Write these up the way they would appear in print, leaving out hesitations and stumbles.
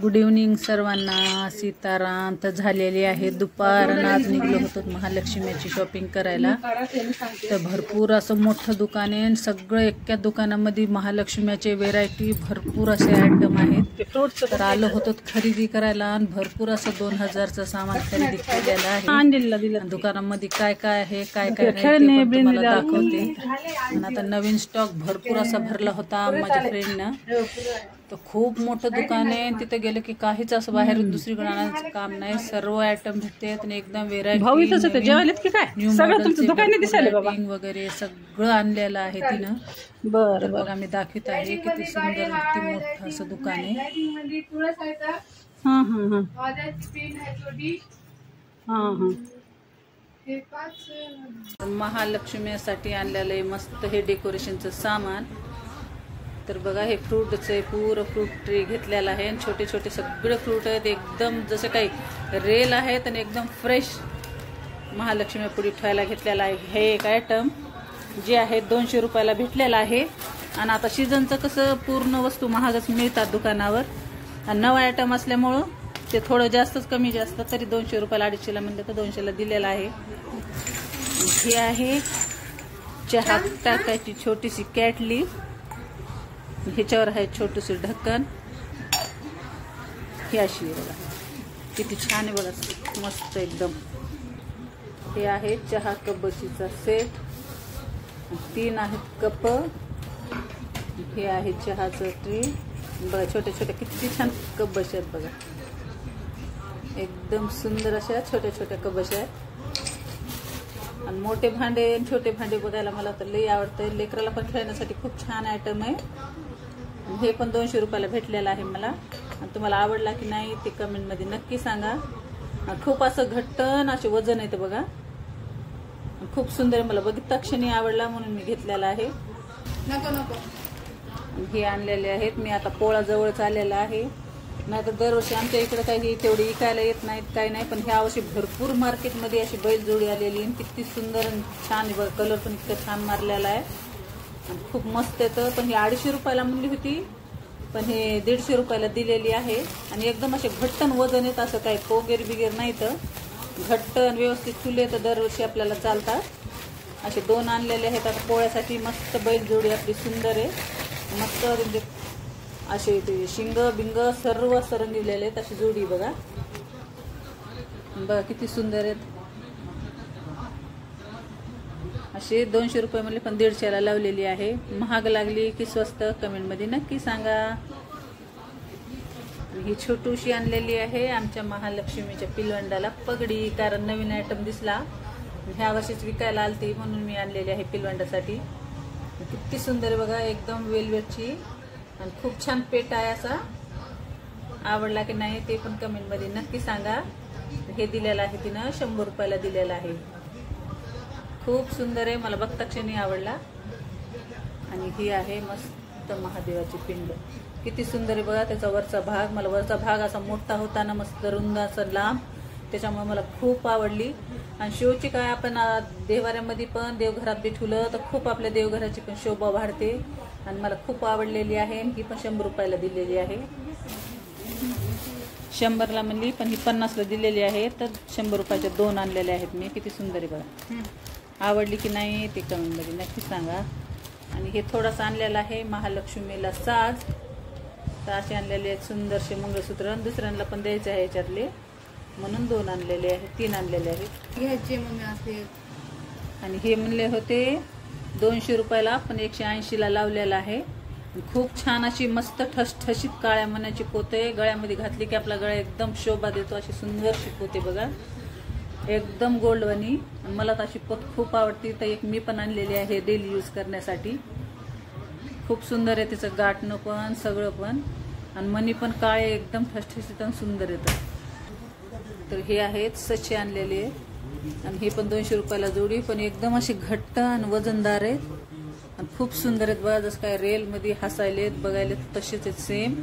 Good evening सर्वांना. सीताराम. तर झालेली आहे दुपार आणि आज निघलो होतो महालक्ष्मीची शॉपिंग करायला. तर भरपूर असं मोठं दुकान आहे. सगळं एका दुकानामध्ये महालक्ष्मीचे व्हेरायटी भरपूर असे आयटम आहेत. तर आलो होतो खरेदी करायला आणि भरपूर असं 2000चं सामान खरेदी केलेलं आहे. दुकानामध्ये काय काय आहे काय काय नाही ते तुम्हाला दाखवते. आणि आता नवीन स्टॉक भरपूर असा भरला होता माझ्या फ्रेंडनं. तर खूप मोठं दुकान आहे. तिथे गेलं की काहीच असं बाहेर दुसरीकडे आणायचं काम नाही. सर्व आयटम भेटते आणि एकदम व्हेरायटी वगैरे सगळं आणलेलं आहे तिनं. बरं बघा मी दाखवत आहे किती सुंदर किती मोठं असं दुकान आहे. महालक्ष्मीसाठी आणलेलं आहे मस्त हे डेकोरेशनचं सामान. तर बघा हे फ्रूटचं आहे. पुरं फ्रूट ट्री घेतलेला आहे आणि छोटे छोटे सगळे फ्रूट आहेत. एकदम जसं काही रेल आहेत आणि एकदम फ्रेश महालक्ष्मी पुढे ठेवायला घेतलेला आहे. हे एक आयटम जे आहे 200 रुपयाला भेटलेला आहे. आणि आता सीझनचं कसं पूर्ण वस्तू महागच मिळतात दुकानावर आणि नवा आयटम असल्यामुळं ते थोडं जास्तच कमी जास्त तरी 200 रुपयाला 250ला म्हणलं तर 200ला दिलेला आहे. ही आहे चहा टाकायची छोटीशी कॅटली. ह्याच्यावर आहे छोटूसे ढक्कन. ही अशी बघा किती छान आहे बघा मस्त एकदम. हे आहे चहा कप बशीचा सेट. 3 आहेत कप. हे आहे चहाचं ट्री बघा. छोटे छोटे किती छान कप बशी आहेत बघा. एकदम सुंदर अशा छोट्या छोट्या कप बशी आहेत. आणि मोठे भांडे आणि छोटे भांडे बघायला मला तर लई आवडतं. लेकराला पण खेळण्यासाठी खूप छान आयटम आहे. हे पण 200 रुपयाला भेटलेलं आहे मला. आणि तुम्हाला आवडला की नाही ते कमेंटमध्ये नक्की सांगा. खूप असं घट्ट असे वजन येतं बघा. खूप सुंदर मला बघितल्या क्षणी आवडला म्हणून मी घेतलेला आहे. हे आणलेले आहेत. मी आता पोळा जवळच आलेला आहे. नाही तर दरवर्षी आमच्या इकडे काही तेवढी विकायला येत नाहीत काही नाही. पण ह्या वर्षी भरपूर मार्केटमध्ये अशी बैल जोडी आलेली किती सुंदर आणि छान बघा. कलर पण इतकं छान मारलेला आहे आणि खूप मस्त येतं. पण ही 250 रुपयाला म्हणली होती पण हे 150 रुपयाला दिलेली आहे. आणि एकदम असे घट्टन वजन येत असं काही पोगेर बिगेर नाही तर घट्ट आणि व्यवस्थित चुले तर दरवर्षी आपल्याला चालतात. असे 2 आणलेले आहेत आता पोळ्यासाठी. मस्त बैल जोडी आपली सुंदर आहे. मस्त म्हणजे असे ते शिंग बिंग सर्व सरंगिवलेले आहेत अशी जोडी बघा. बघा किती सुंदर आहेत. असे 200 रुपये म्हणले पण 150ला लावलेली आहे. महाग लागली की स्वस्त कमेंटमध्ये नक्की सांगा. ही छोटूशी आणलेली आहे आमच्या महालक्ष्मीच्या पिलवंडाला पगडी. कारण नवीन आयटम दिसला ह्या वर्षीच विकायला आलती म्हणून मी आणलेली आहे पिलवंडासाठी. किती सुंदर आहे बघा एकदम वेलवेटची आणि खूप छान पेट आहे असा. आवडला की नाही ते पण कमेंटमध्ये नक्की सांगा. हे दिलेलं आहे तिनं 100 रुपयाला दिलेलं आहे. खूप सुंदर आहे मला बघता क्षणी आवडला. आणि ही आहे मस्त महादेवाची पिंड. किती सुंदर आहे बघा. त्याचा वरचा भाग मला वरचा भाग असा मोठा होता ना मस्त रुंद असा लांब. त्याच्यामुळे मला खूप आवडली. आणि शोची काय आपण देवाऱ्यामध्ये पण देवघरात बी ठेवलं तर खूप आपल्या देवघराची पण शोभा वाढते. आणि मला खूप आवडलेली आहे. ही पण 100 रुपयाला दिलेली आहे. 100ला म्हणली पण ही 50ला दिलेली आहे. तर 100 रुपयाच्या 2 आणलेल्या आहेत मी. किती सुंदर आहे बघा. आवडली की नाही ते कमेंटमध्ये नक्की सांगा. आणि हे थोडंसं आणलेलं आहे महालक्ष्मीला साज. तर असे आणलेले आहेत सुंदरसे मंगळसूत्र. दुसऱ्यांना पण द्यायचे आहे याच्यातले म्हणून 2 आणलेले आहेत. 3 आणलेले आहेत घ्यायचे मग असे. आणि हे म्हणले होते 200 रुपयाला पण 180ला लावलेला आहे. खूप छान अशी मस्त ठसठशीत काळ्या मण्याची पोते. गळ्यामध्ये घातली की आपला गळा एकदम शोभा देतो. अशी सुंदरशी पोते बघा एकदम गोल्डवानी. मला तर अशी पोत खूप आवडती. तर एक मी पण आणलेली आहे डेली यूज करण्यासाठी. खूप सुंदर आहे तिचं गाठणं पण सगळं पण. आणि मणी पण काळे एकदम ठसठशीत आणि सुंदर येतं. तर हे आहेत सचे आणलेले आणि हे पण 200 रुपयाला जोडी. पण एकदम असे घट्ट आणि वजनदार आहेत आणि खूप सुंदर आहेत बघा. जसं काय रेलमध्ये हसायलेत बघायला तसेच आहेत सेम.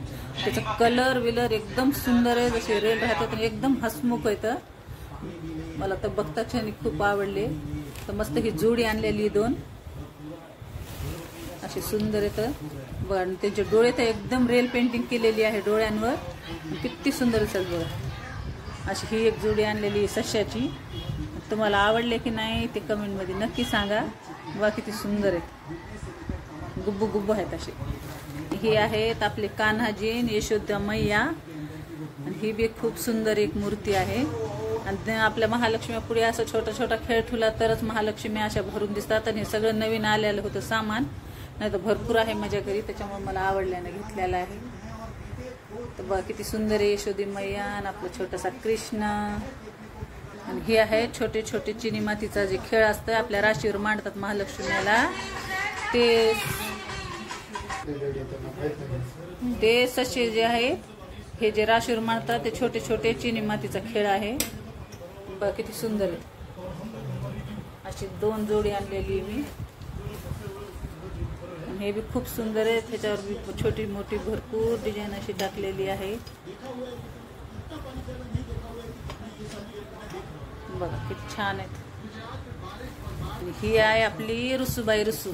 त्याचा कलर विलर एकदम सुंदर आहे. जसे रेल राहतात आणि एकदम हसमुख येतं. मला तर बघता क्षणी खूप आवडले. तर मस्त ही जोडी आणलेली 2 अशी सुंदर येतं बघा. त्यांचे डोळे तर एकदम रेल पेंटिंग केलेली आहे डोळ्यांवर. किती सुंदर दिसत बघा. अशी ही एक जोडी आणलेली सश्याची. तुम्हाला आवडले की नाही ते कमेंटमध्ये नक्की सांगा. बघा किती सुंदर आहेत, गुब्बू गुब्बू आहेत असे. ही आहेत आपले कान्हाजी आणि यशोदा मैया. आणि ही बी खूप सुंदर एक मूर्ती आहे. आणि आपल्या महालक्ष्मी पुढे असं छोटा छोटा खेळ ठेवला तरच महालक्ष्मी अशा भरून दिसतात. आणि हे सगळं नवीन आलेलं होतं सामान, नाही तर भरपूर आहे माझ्या घरी, त्याच्यामुळे मला आवडल्यानं घेतलेलं आहे. तर बघा किती सुंदर आहे यशोदी मैया आणि आपला छोटासा कृष्ण. आणि हे आहे छोटे छोटे चिनी मातीचा जे खेळ असतं आपल्या राशीवर मांडतात महालक्ष्मीला, ते ससे जे आहेत हे जे राशीवर मांडतात ते छोटे छोटे चिनी मातीचा खेळ आहे. बघा किती सुंदर आहे. अशी 2 जोडी आणलेली मी. हे बी खूप सुंदर आहे. त्याच्यावर बी छोटी मोठी भरपूर डिझाईन अशी टाकलेली आहे. बघा किती छान आहेत. आणि ही आहे आपली रुसूबाई रुसू.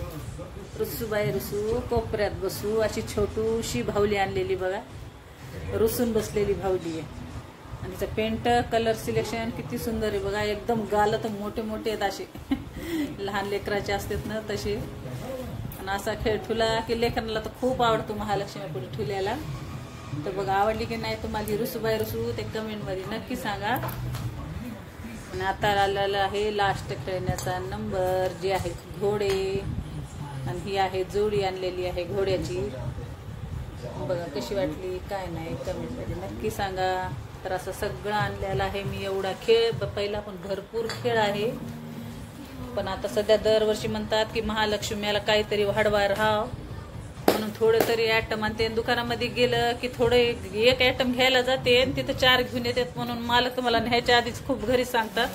रुसूबाई रुसू कोपऱ्यात बसू अशी छोटूशी भावली आणलेली बघा. रुसून बसलेली भावली आहे. आणि तिचं पेंट कलर सिलेक्शन किती सुंदर आहे बघा. एकदम गाल तर मोठे मोठे आहेत असे लहान लेकराचे असतात ना तसे. आणि असा खेळ ठुला की लेकरांना तर खूप आवडतो महालक्ष्मी पुढे ठुल्याला. तर बघा आवडली की नाही तुम्हाला रुसूबाई रुसू ते कमेंटमध्ये नक्की सांगा. आणि आता आलेला आहे लास्ट खेळण्याचा नंबर जे आहे घोडे. आणि ही आहे जोडी आणलेली आहे घोड्याची. बघा कशी वाटली काय नाही कमेंटमध्ये नक्की सांगा. तर असं सगळं आणलेलं आहे मी. एवढा खेळ पहिला पण भरपूर खेळ आहे, पण आता सध्या दरवर्षी म्हणतात की महालक्ष्मीला काहीतरी वाढवा राहाव म्हणून थोडं तरी ॲटम आणते. दुकानामध्ये गेलं की थोडं एक ॲटम घ्यायला जाते आणि तिथं 4 घेऊन येतात. म्हणून मला तुम्हाला न्यायच्या आधीच खूप घरी सांगतात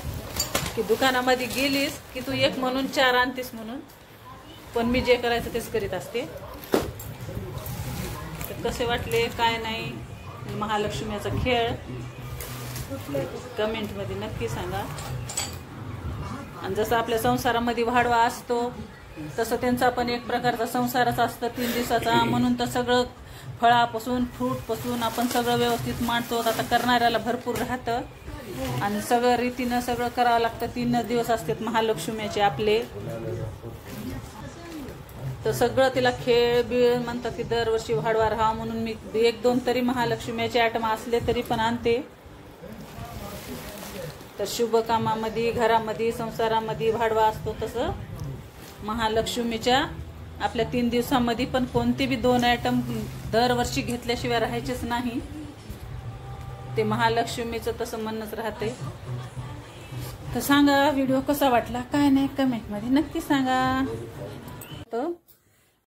की दुकानामध्ये गेलीस की तू 1 म्हणून 4 आणतेस म्हणून. पण मी जे करायचं तेच करीत असते. तर कसे वाटले काय नाही महालक्ष्मीचा खेळ कमेंटमध्ये नक्की सांगा. आणि जसं आपल्या संसारामध्ये वाढवा असतो तसं त्यांचा पण एक प्रकारचा संसारच असतं 3 दिवसाचा. म्हणून तर सगळं फळापासून फ्रूटपासून आपण सगळं व्यवस्थित मांडतो. आता करणाऱ्याला भरपूर राहतं आणि सगळं रीतीनं सगळं करावं लागतं. 3 दिवस असतात महालक्ष्मीचे आपले. तर सगळं तिला खेळ बिळ म्हणतात की दरवर्षी वाढवा राहा म्हणून मी 1-2 तरी महालक्ष्मीचे आयटम असले तरी पण आणते. तर शुभ कामामध्ये घरामध्ये संसारामध्ये वाढवा असतो तसं महालक्ष्मीच्या आपल्या 3 दिवसामध्ये पण कोणते बी 2 आयटम दरवर्षी घेतल्याशिवाय राहायचेच नाही. ते महालक्ष्मीचं तसं म्हणणंच राहते. तर सांगा व्हिडिओ कसा वाटला काय नाही कमेंटमध्ये नक्की सांगा.